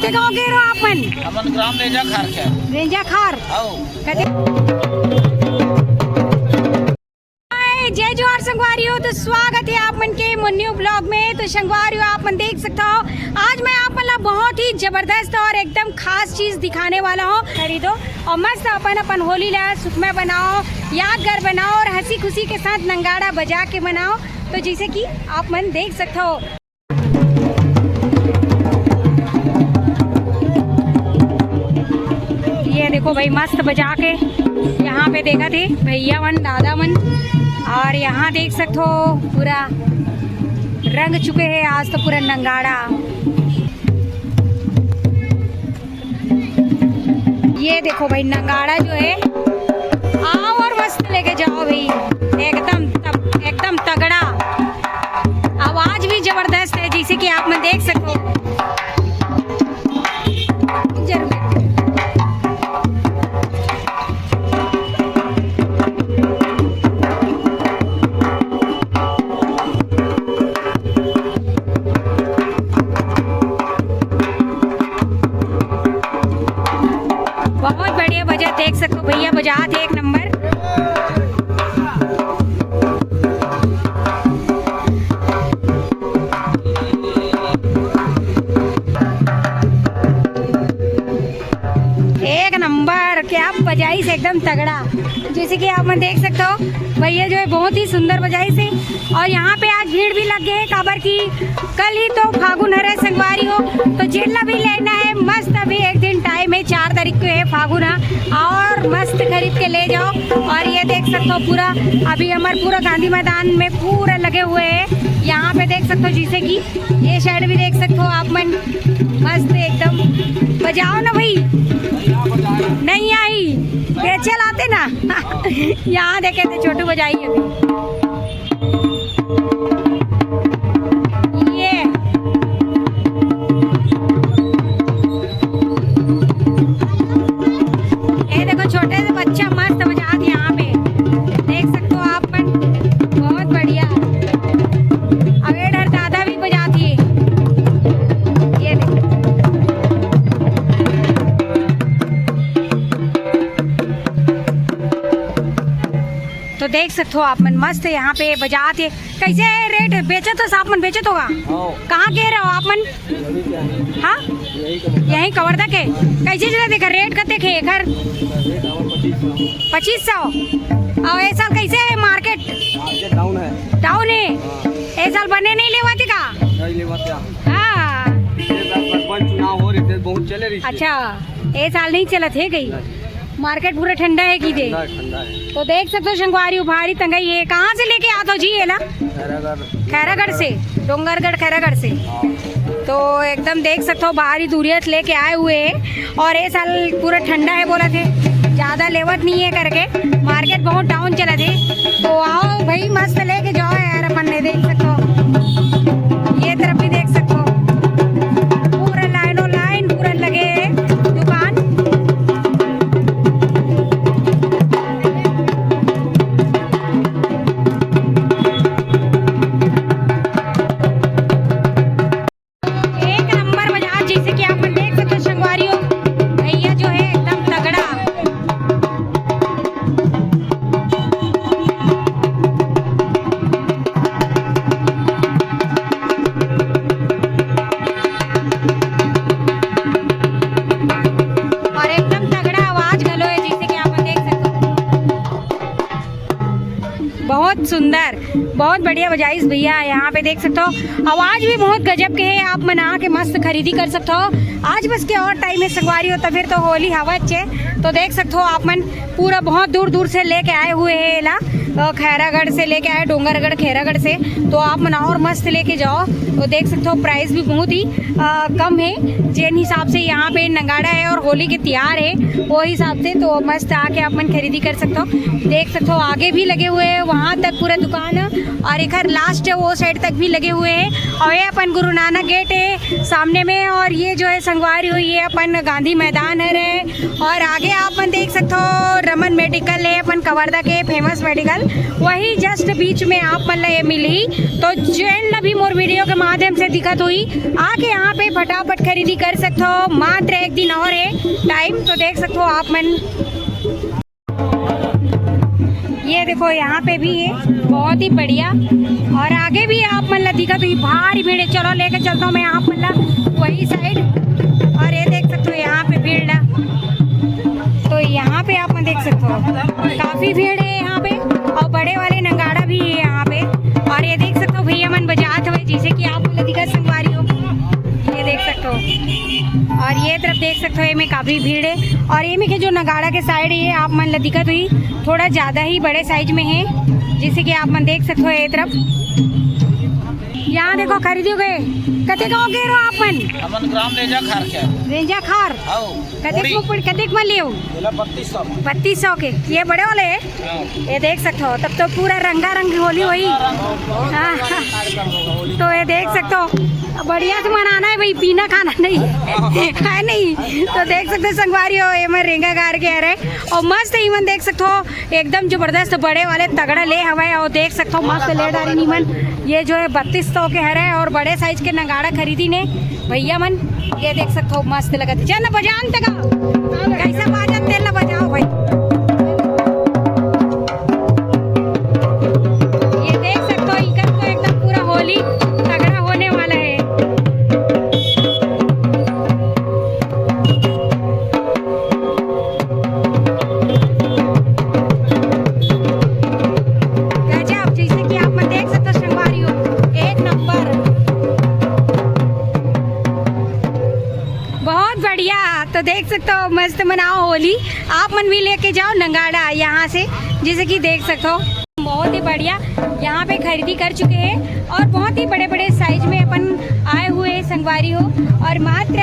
के गाँव के रहो आपन? अपन ग्राम रेंजा खार के। रेंजा खार। जय जोहार संगवारियों, तो स्वागत है आप मन के न्यू ब्लॉग में। तो संगवारियों आप मन देख सकते हो, आज मैं आप मन बहुत ही जबरदस्त और एकदम खास चीज दिखाने वाला हूँ। खरीदो और मस्त अपन होली ला सुखमय बनाओ, यादगार बनाओ और हंसी खुशी के साथ नंगाड़ा बजा के बनाओ। तो जैसे कि आप मन देख सकते हो, ये देखो भाई मस्त बजा के यहाँ पे देखा थे भैया मन दादा मन, और यहाँ देख सकते हो पूरा रंग चुके हैं आज तो पूरा नंगाड़ा। ये देखो भाई नंगाड़ा जो है, आओ और मस्त लेके जाओ भाई, एकदम तगड़ा, आवाज भी जबरदस्त है जैसे कि आप में देख सकते हो। बहुत बढ़िया बजा, देख सकते हो भैया बजाते एक नंबर। एक नंबर, क्या बजाई से एकदम तगड़ा। जैसे कि आप में देख सकते हो भैया जो है बहुत ही सुंदर बजाई से। और यहाँ पे आज भीड़ भी लग गई है काबर की कल ही तो फागुन है संगवारी हो, तो जेला भी लेना है मस्त। अभी एक दिन टाइम है, 4 तारीख को है फागुन, और मस्त खरीद के ले जाओ। और ये देख सकते हो पूरा अभी हमारे पूरा गांधी मैदान में पूरा लगे हुए हैं। यहाँ पे देख सकते हो जैसे कि ये साइड भी देख सकते हो आप मन, मस्त एकदम बजाओ ना भाई। नहीं आई बेचल आते ना यहाँ देखे थे छोटू बजाई अभी। ये देखो छोटे से बच्चा मस्त बजा दिया, यहाँ पे देख सकते हो आप मन, बहुत बढ़िया। अवेडर दादा भी बजाती है, ये देखो। तो देख सकते हो आप मन मस्त यहाँ पे बजाते। कैसे रेट बेचे तो आप मन बेचे तो कहाँ के रहो आप मन? हाँ यही कवर्धा के। कैसे जगह देखा रेट कते के घर? 2500। और ये साल कैसे है मार्केट? डाउन है। ये साल बने नहीं लेवाते का? हाँ अच्छा, ये साल नहीं चला थे गई मार्केट, पूरा ठंडा है की दे। तो देख सकते हो शंकवारी भारी तंगई है। कहाँ से लेके आते हो जी? ये ला खैरागढ़ से, डोंगरगढ़ खैरागढ़ से। तो एकदम देख सकते हो बाहरी दूरियत लेके आए हुए हैं। और ये साल पूरा ठंडा है बोला थे, ज़्यादा लेवत नहीं है करके, मार्केट बहुत डाउन चला थे। तो आओ भाई मस्त लेके जाओ यार अपन ने। देख सकते हो ये तरफ भी देख सकते हो पूरा लाइनों लाइन पूरा लगे दुकान। बहुत सुंदर, बहुत बढ़िया बजाइश भैया। यहाँ पे देख सकते हो आवाज भी बहुत गजब के है। आप मना के मस्त खरीदी कर सकते हो। आज बस के और टाइम में संगवारी हो तो फिर तो होली हवा अच्छे। तो देख सकते हो आप मन पूरा बहुत दूर दूर से लेके आए हुए है ला, खैरागढ़ से लेके आए, डोंगरगढ़ खैरागढ़ से। तो आप मनाओ और मस्त लेके जाओ। तो देख सकते हो प्राइस भी बहुत ही कम है जिन हिसाब से यहाँ पे नंगाड़ा है और होली के त्योहार है वो हिसाब से। तो मस्त आके आप मन खरीदी कर सकते हो। देख सकते हो आगे भी लगे हुए हैं, वहाँ तक पूरा दुकान और एक लास्ट वो साइड तक भी लगे हुए हैं। और ये अपन गुरु नानक गेट है सामने में, और ये जो है संगवारी हुई है अपन गांधी मैदान है। और आगे आप अपन देख सकते हो रमन मेडिकल है अपन कवर्धा के फेमस मेडिकल, वही जस्ट बीच में आप मतलब ये मिली। तो चैनल भी मोर वीडियो के माध्यम से दिखत हुई, आके यहाँ पे फटाफट खरीदी कर सकते हो। मात्र एक दिन और है टाइम, तो देख सकते हो आप मन। ये देखो यहाँ पे भी है बहुत ही बढ़िया, और आगे भी आप मतलब दिखत हुई भारी भीड़ है। चलो लेके चलता हूँ मैं आप मतलब वही साइड। और ये देख सकते हो यहाँ पे भीड़ है, तो यहाँ पे आप देख सकते हो काफी भीड़ है यहाँ पे, और बड़े वाले नगाड़ा भी है यहाँ पे। और ये देख सकते हो भैया मन बजात हुए जैसे कि आप मतलब दिखत संगवारी हो, ये देख सकते हो। और ये तरफ देख सकते हो ये में काफ़ी भीड़ है। और ये में के जो नगाड़ा के साइड है आप मन दिक्कत हुई थोड़ा ज़्यादा ही बड़े साइज में है, जैसे कि आप मन देख सकते हो। ये तरफ यहाँ देखो खरीदी गए कते गाँव के आप मन अमन ग्राम रेंजा खार कतेक में लियो 3200 के। ये बड़े वाले है, ये देख सकते हो। तब तो पूरा रंगा रंग होली हुई। हाँ तो ये देख सकते हो बढ़िया से मनाना है भाई, पीना खाना नहीं है नहीं। तो देख सकते हो संगवारी हो ये मैं रेंगा गार के रहे, और मस्त ईवन देख सकते हो एकदम जबरदस्त बड़े वाले तगड़ा ले हवा। और देख सकते हो मस्त ले डाली नीमन, ये जो है 3200 के हरे, और बड़े साइज के नगाड़ा खरीदी ने भैया मन। ये देख सकते हो मस्त लगत है। चल बजान तक कैसा बाजन तेल ना बजाओ भाई। ये देख सकते हो इकर तो एकदम पूरा होली तगड़ा होने वाला है। गजब, जैसे कि आप में देख सकते हो संगवारी हो एक नंबर, बहुत बढ़िया। तो देख सकते हो मस्त मनाओ होली, आप मन भी लेके जाओ नगाड़ा यहाँ से, जैसे कि देख सकते हो बहुत ही बढ़िया यहाँ पे खरीदी कर चुके हैं। और बहुत ही बड़े बड़े साइज में अपन आए हुए हैं संगवारी हो। और मात्र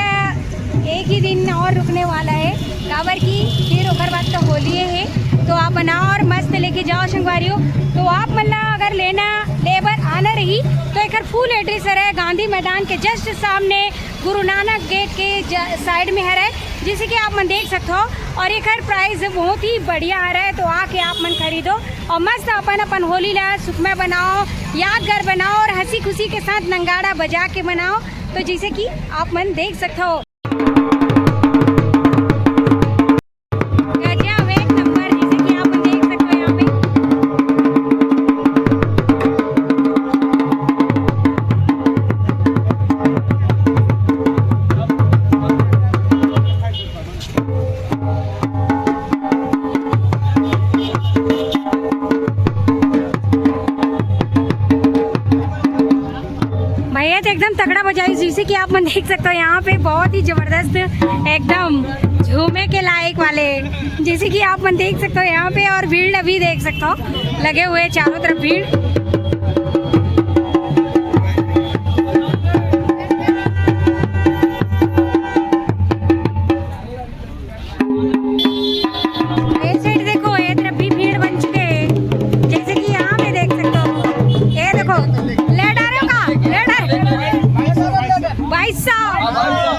एक ही दिन और रुकने वाला है काबर की, फिर ओकर बाद तो होली है। तो आप बनाओ और मस्त लेके जाओ संगवारी हो। तो आप मतलब अगर लेना लेबर आना रही तो एक फुल एड्रेस है गांधी मैदान के जस्ट सामने गुरु नानक गेट के साइड में है, जैसे कि आप मन देख सकते हो। और एक प्राइस बहुत ही बढ़िया है, तो आके आप मन खरीदो और मस्त अपन होली ला सुखमय बनाओ, यादगार बनाओ, और हंसी खुशी के साथ नंगाड़ा बजा के बनाओ। तो जैसे कि आप मन देख सकते हो एकदम तगड़ा बजाई, जैसे कि आप मन देख सकते हो यहाँ पे बहुत ही जबरदस्त एकदम झूमे के लायक वाले, जैसे कि आप मन देख सकते हो यहाँ पे। और भीड़ अभी देख सकते हो लगे हुए चारों तरफ भीड़।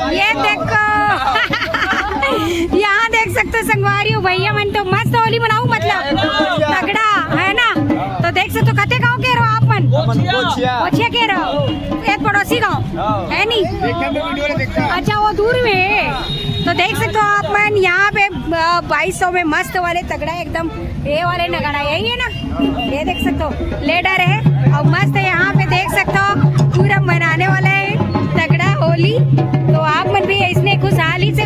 ये देखो यहाँ देख सकते हो संगवारी हो भैया मन तो मस्त होली मनाऊ मतलब तगड़ा है ना। तो देख सकते हो कते गाँव के रहो आप मन पोछिया के रहो, एक पड़ोसी गाँव है नी। अच्छा वो दूर में है। तो देख सकते हो आप मन यहाँ पे 2200 में मस्त वाले तगड़ा एकदम ये वाले नगाड़ा यही है ना, ये देख सकते हो लेडर है और मस्त यहाँ पे देख सकते हो पूरा मनाने वाला है तगड़ा होली। तो आप मन भी इसने खुशहाली से